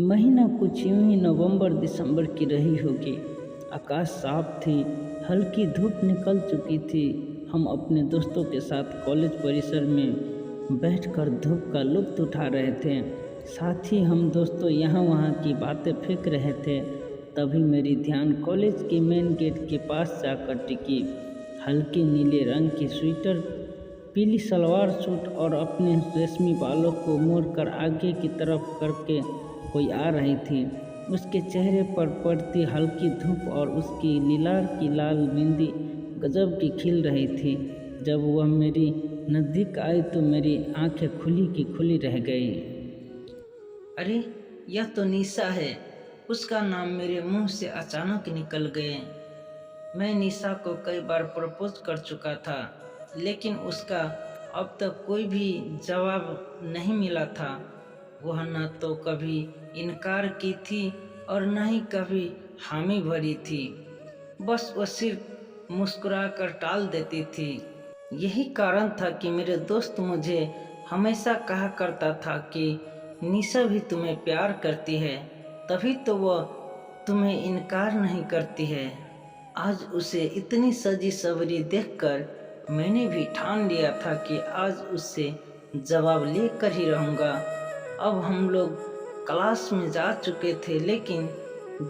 महीना कुछ यूं ही नवंबर दिसंबर की रही होगी। आकाश साफ थी, हल्की धूप निकल चुकी थी। हम अपने दोस्तों के साथ कॉलेज परिसर में बैठकर धूप का लुत्फ उठा रहे थे। साथ ही हम दोस्तों यहाँ वहाँ की बातें फेंक रहे थे। तभी मेरी ध्यान कॉलेज के मेन गेट के पास जाकर टिकी। हल्के नीले रंग की स्वेटर, पीली सलवार सूट और अपने रेशमी बालों को मोड़कर आगे की तरफ करके कोई आ रही थी। उसके चेहरे पर पड़ती हल्की धूप और उसकी लीलार की लाल बिंदी गजब की खिल रही थी। जब वह मेरी नज़दीक आई तो मेरी आंखें खुली की खुली रह गई। अरे, यह तो निशा है। उसका नाम मेरे मुंह से अचानक निकल गए। मैं निशा को कई बार प्रपोज कर चुका था, लेकिन उसका अब तक कोई भी जवाब नहीं मिला था। वह न तो कभी इनकार की थी और न ही कभी हामी भरी थी। बस वह सिर्फ मुस्कुरा कर टाल देती थी। यही कारण था कि मेरे दोस्त मुझे हमेशा कहा करता था कि निशा भी तुम्हें प्यार करती है, तभी तो वह तुम्हें इनकार नहीं करती है। आज उसे इतनी सजी सवरी देखकर मैंने भी ठान लिया था कि आज उससे जवाब लेकर ही रहूँगा। अब हम लोग क्लास में जा चुके थे, लेकिन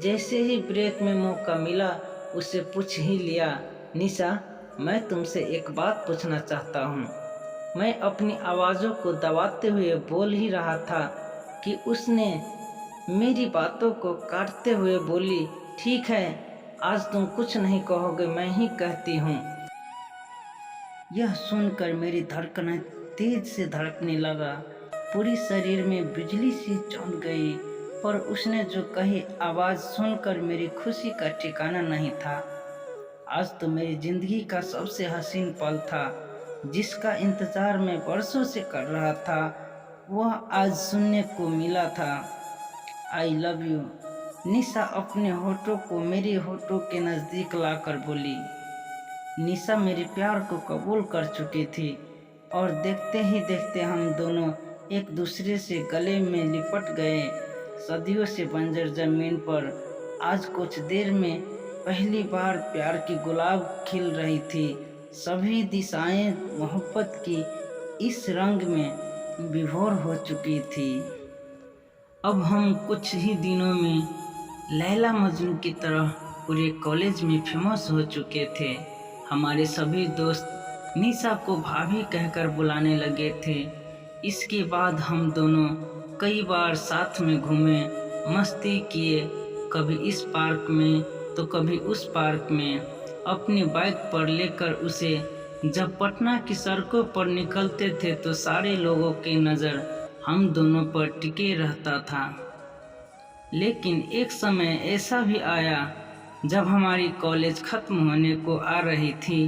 जैसे ही ब्रेक में मौका मिला उसे पूछ ही लिया, निशा, मैं तुमसे एक बात पूछना चाहता हूँ। मैं अपनी आवाज़ों को दबाते हुए बोल ही रहा था कि उसने मेरी बातों को काटते हुए बोली, ठीक है, आज तुम कुछ नहीं कहोगे, मैं ही कहती हूँ। यह सुनकर मेरी धड़कनें तेज से धड़कने लगा। पूरी शरीर में बिजली सी चमक गई। पर उसने जो कही आवाज़ सुनकर मेरी खुशी का ठिकाना नहीं था। आज तो मेरी जिंदगी का सबसे हसीन पल था, जिसका इंतजार मैं बरसों से कर रहा था, वह आज सुनने को मिला था। I love you. निशा अपने होठों को मेरे होठों के नज़दीक लाकर बोली। निशा मेरे प्यार को कबूल कर चुकी थी और देखते ही देखते हम दोनों एक दूसरे से गले में लिपट गए। सदियों से बंजर जमीन पर आज कुछ देर में पहली बार प्यार की गुलाब खिल रही थी। सभी दिशाएं मोहब्बत की इस रंग में विभोर हो चुकी थी। अब हम कुछ ही दिनों में लैला मजनू की तरह पूरे कॉलेज में फेमस हो चुके थे। हमारे सभी दोस्त निशा को भाभी कहकर बुलाने लगे थे। इसके बाद हम दोनों कई बार साथ में घूमे, मस्ती किए, कभी इस पार्क में तो कभी उस पार्क में। अपनी बाइक पर लेकर उसे जब पटना की सड़कों पर निकलते थे तो सारे लोगों की नज़र हम दोनों पर टिके रहता था। लेकिन एक समय ऐसा भी आया जब हमारी कॉलेज खत्म होने को आ रही थी।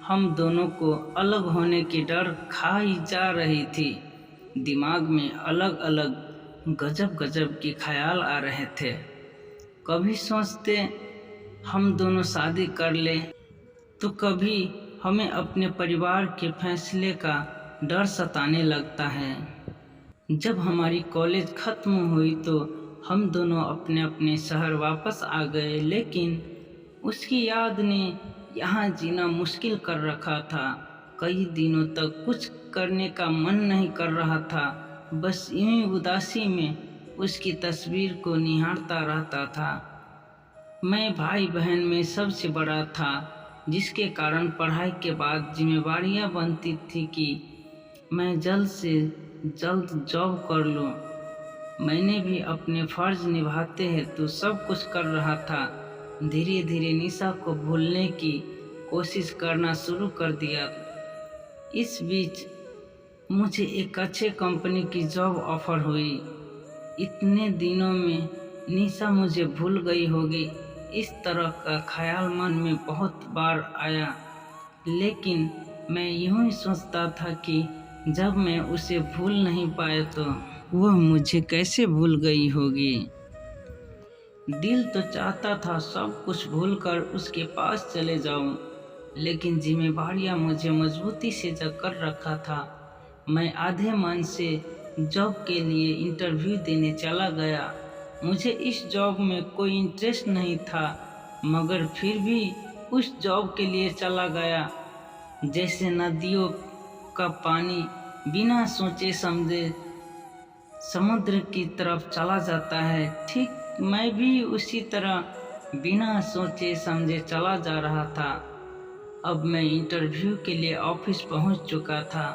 हम दोनों को अलग होने की डर खाई जा रही थी। दिमाग में अलग अलग गजब गजब के ख्याल आ रहे थे। कभी सोचते हम दोनों शादी कर ले, तो कभी हमें अपने परिवार के फैसले का डर सताने लगता है। जब हमारी कॉलेज खत्म हुई तो हम दोनों अपने अपने शहर वापस आ गए, लेकिन उसकी याद ने यहाँ जीना मुश्किल कर रखा था। कई दिनों तक कुछ करने का मन नहीं कर रहा था। बस यूं ही उदासी में उसकी तस्वीर को निहारता रहता था। मैं भाई बहन में सबसे बड़ा था, जिसके कारण पढ़ाई के बाद जिम्मेवारियां बनती थी कि मैं जल्द से जल्द जॉब कर लूं। मैंने भी अपने फर्ज निभाते हेतु सब कुछ कर रहा था। धीरे धीरे निशा को भूलने की कोशिश करना शुरू कर दिया। इस बीच मुझे एक अच्छे कंपनी की जॉब ऑफर हुई। इतने दिनों में निशा मुझे भूल गई होगी, इस तरह का ख्याल मन में बहुत बार आया। लेकिन मैं यूं ही सोचता था कि जब मैं उसे भूल नहीं पाया तो वह मुझे कैसे भूल गई होगी। दिल तो चाहता था सब कुछ भूलकर उसके पास चले जाऊं, लेकिन जिम्मेवारियां मुझे मजबूती से जकड़ रखा था। मैं आधे मन से जॉब के लिए इंटरव्यू देने चला गया। मुझे इस जॉब में कोई इंटरेस्ट नहीं था, मगर फिर भी उस जॉब के लिए चला गया। जैसे नदियों का पानी बिना सोचे समझे समुद्र की तरफ चला जाता है, ठीक मैं भी उसी तरह बिना सोचे समझे चला जा रहा था। अब मैं इंटरव्यू के लिए ऑफिस पहुंच चुका था।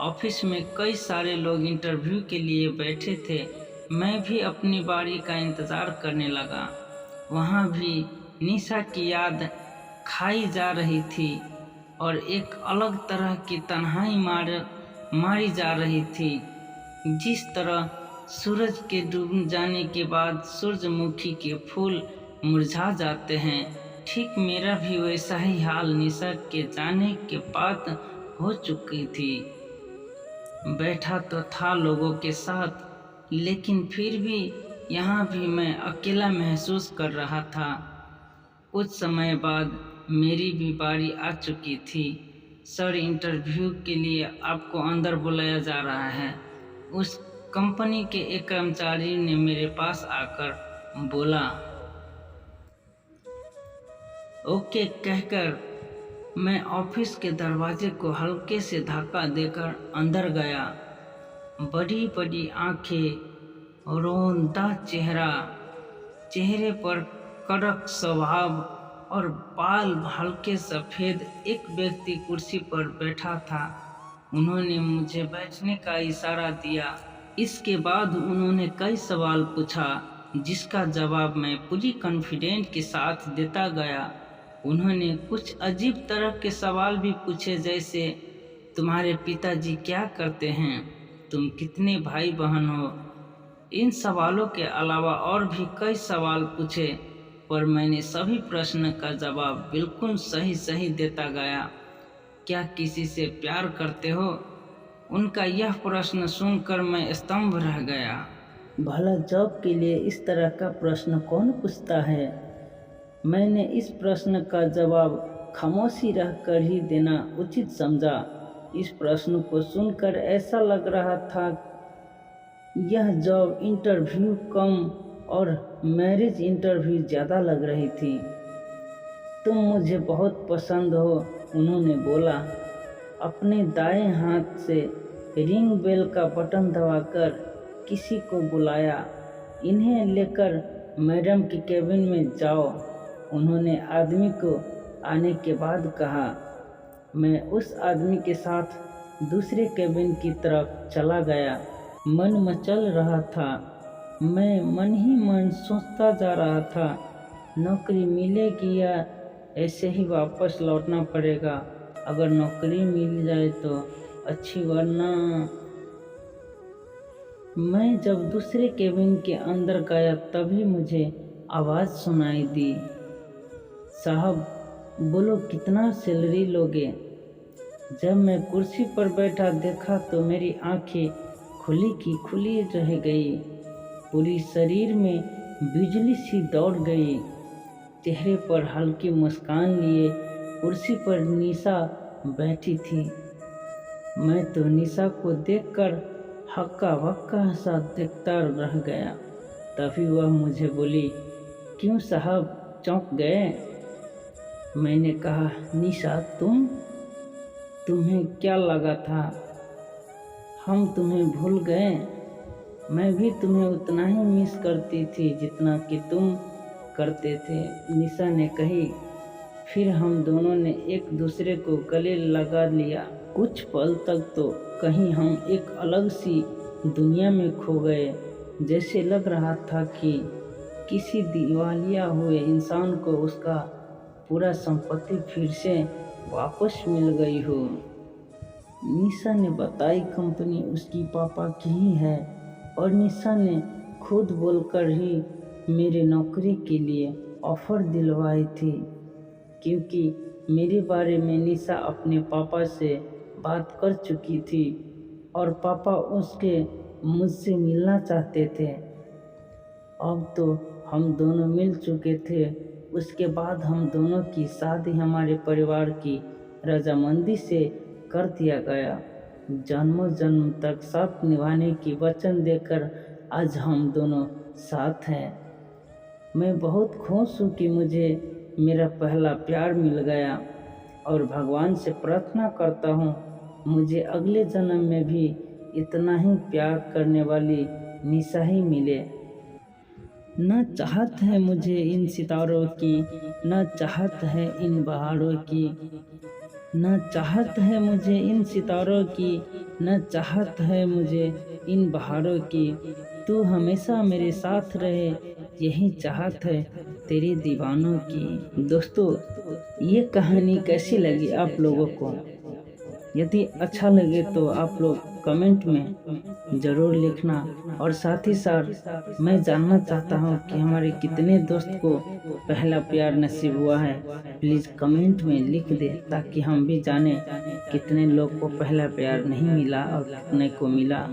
ऑफिस में कई सारे लोग इंटरव्यू के लिए बैठे थे। मैं भी अपनी बारी का इंतज़ार करने लगा। वहाँ भी निशा की याद खाई जा रही थी और एक अलग तरह की तन्हाई मारी जा रही थी। जिस तरह सूरज के डूब जाने के बाद सूरजमुखी के फूल मुरझा जाते हैं, ठीक मेरा भी वैसा ही हाल निशा के जाने के बाद हो चुकी थी। बैठा तो था लोगों के साथ, लेकिन फिर भी यहाँ भी मैं अकेला महसूस कर रहा था। कुछ समय बाद मेरी भी बारी आ चुकी थी। सर, इंटरव्यू के लिए आपको अंदर बुलाया जा रहा है। उस कंपनी के एक कर्मचारी ने मेरे पास आकर बोला। ओके कहकर मैं ऑफिस के दरवाजे को हल्के से धक्का देकर अंदर गया। बड़ी बड़ी आंखें, रोंदा चेहरा, चेहरे पर कड़क स्वभाव और बाल हल्के सफ़ेद एक व्यक्ति कुर्सी पर बैठा था। उन्होंने मुझे बैठने का इशारा दिया। इसके बाद उन्होंने कई सवाल पूछा, जिसका जवाब मैं पूरी कॉन्फिडेंट के साथ देता गया। उन्होंने कुछ अजीब तरह के सवाल भी पूछे, जैसे तुम्हारे पिताजी क्या करते हैं, तुम कितने भाई बहन हो। इन सवालों के अलावा और भी कई सवाल पूछे, पर मैंने सभी प्रश्न का जवाब बिल्कुल सही देता गया। क्या किसी से प्यार करते हो? उनका यह प्रश्न सुनकर मैं स्तंभ रह गया। भला जॉब के लिए इस तरह का प्रश्न कौन पूछता है? मैंने इस प्रश्न का जवाब खामोशी रहकर ही देना उचित समझा। इस प्रश्न को सुनकर ऐसा लग रहा था यह जॉब इंटरव्यू कम और मैरिज इंटरव्यू ज़्यादा लग रही थी। तुम मुझे बहुत पसंद हो, उन्होंने बोला। अपने दाएं हाथ से रिंग बेल का बटन दबाकर किसी को बुलाया। इन्हें लेकर मैडम की केबिन में जाओ, उन्होंने आदमी को आने के बाद कहा। मैं उस आदमी के साथ दूसरे केबिन की तरफ चला गया। मन मचल रहा था। मैं मन ही मन सोचता जा रहा था, नौकरी मिलेगी या ऐसे ही वापस लौटना पड़ेगा। अगर नौकरी मिल जाए तो अच्छी, वरना। मैं जब दूसरे केबिन के अंदर गया तभी मुझे आवाज़ सुनाई दी, साहब बोलो कितना सैलरी लोगे? जब मैं कुर्सी पर बैठा देखा तो मेरी आंखें खुली की खुली रह गई। पूरी शरीर में बिजली सी दौड़ गई। चेहरे पर हल्की मुस्कान लिए कुर्सी पर निशा बैठी थी। मैं तो निशा को देखकर हक्का बक्का सा देखता रह गया। तभी वह मुझे बोली, क्यों साहब चौंक गए? मैंने कहा, निशा तुम्हें क्या लगा था हम तुम्हें भूल गए? मैं भी तुम्हें उतना ही मिस करती थी जितना कि तुम करते थे, निशा ने कही। फिर हम दोनों ने एक दूसरे को गले लगा लिया। कुछ पल तक तो कहीं हम एक अलग सी दुनिया में खो गए। जैसे लग रहा था कि किसी दिवालिया हुए इंसान को उसका पूरा संपत्ति फिर से वापस मिल गई हो। निशा ने बताई कंपनी उसकी पापा की ही है और निशा ने खुद बोलकर ही मेरे नौकरी के लिए ऑफ़र दिलवाई थी, क्योंकि मेरे बारे में निशा अपने पापा से बात कर चुकी थी और पापा उसके मुझसे मिलना चाहते थे। अब तो हम दोनों मिल चुके थे। उसके बाद हम दोनों की शादी हमारे परिवार की रजामंदी से कर दिया गया। जन्मों जन्म तक साथ निभाने की वचन देकर आज हम दोनों साथ हैं। मैं बहुत खुश हूँ कि मुझे मेरा पहला प्यार मिल गया और भगवान से प्रार्थना करता हूँ मुझे अगले जन्म में भी इतना ही प्यार करने वाली निशा ही मिले। न चाहत है मुझे इन सितारों की, न चाहत है इन बहारों की, न चाहत है मुझे इन सितारों की, न चाहत है मुझे इन बहारों की। तू हमेशा मेरे साथ रहे, यही चाहत है तेरी दीवानों की। दोस्तों, ये कहानी कैसी लगी आप लोगों को? यदि अच्छा लगे तो आप लोग कमेंट में ज़रूर लिखना। और साथ ही साथ मैं जानना चाहता हूँ कि हमारे कितने दोस्त को पहला प्यार नसीब हुआ है। प्लीज़ कमेंट में लिख दे ताकि हम भी जानें कितने लोग को पहला प्यार नहीं मिला और कितने को मिला।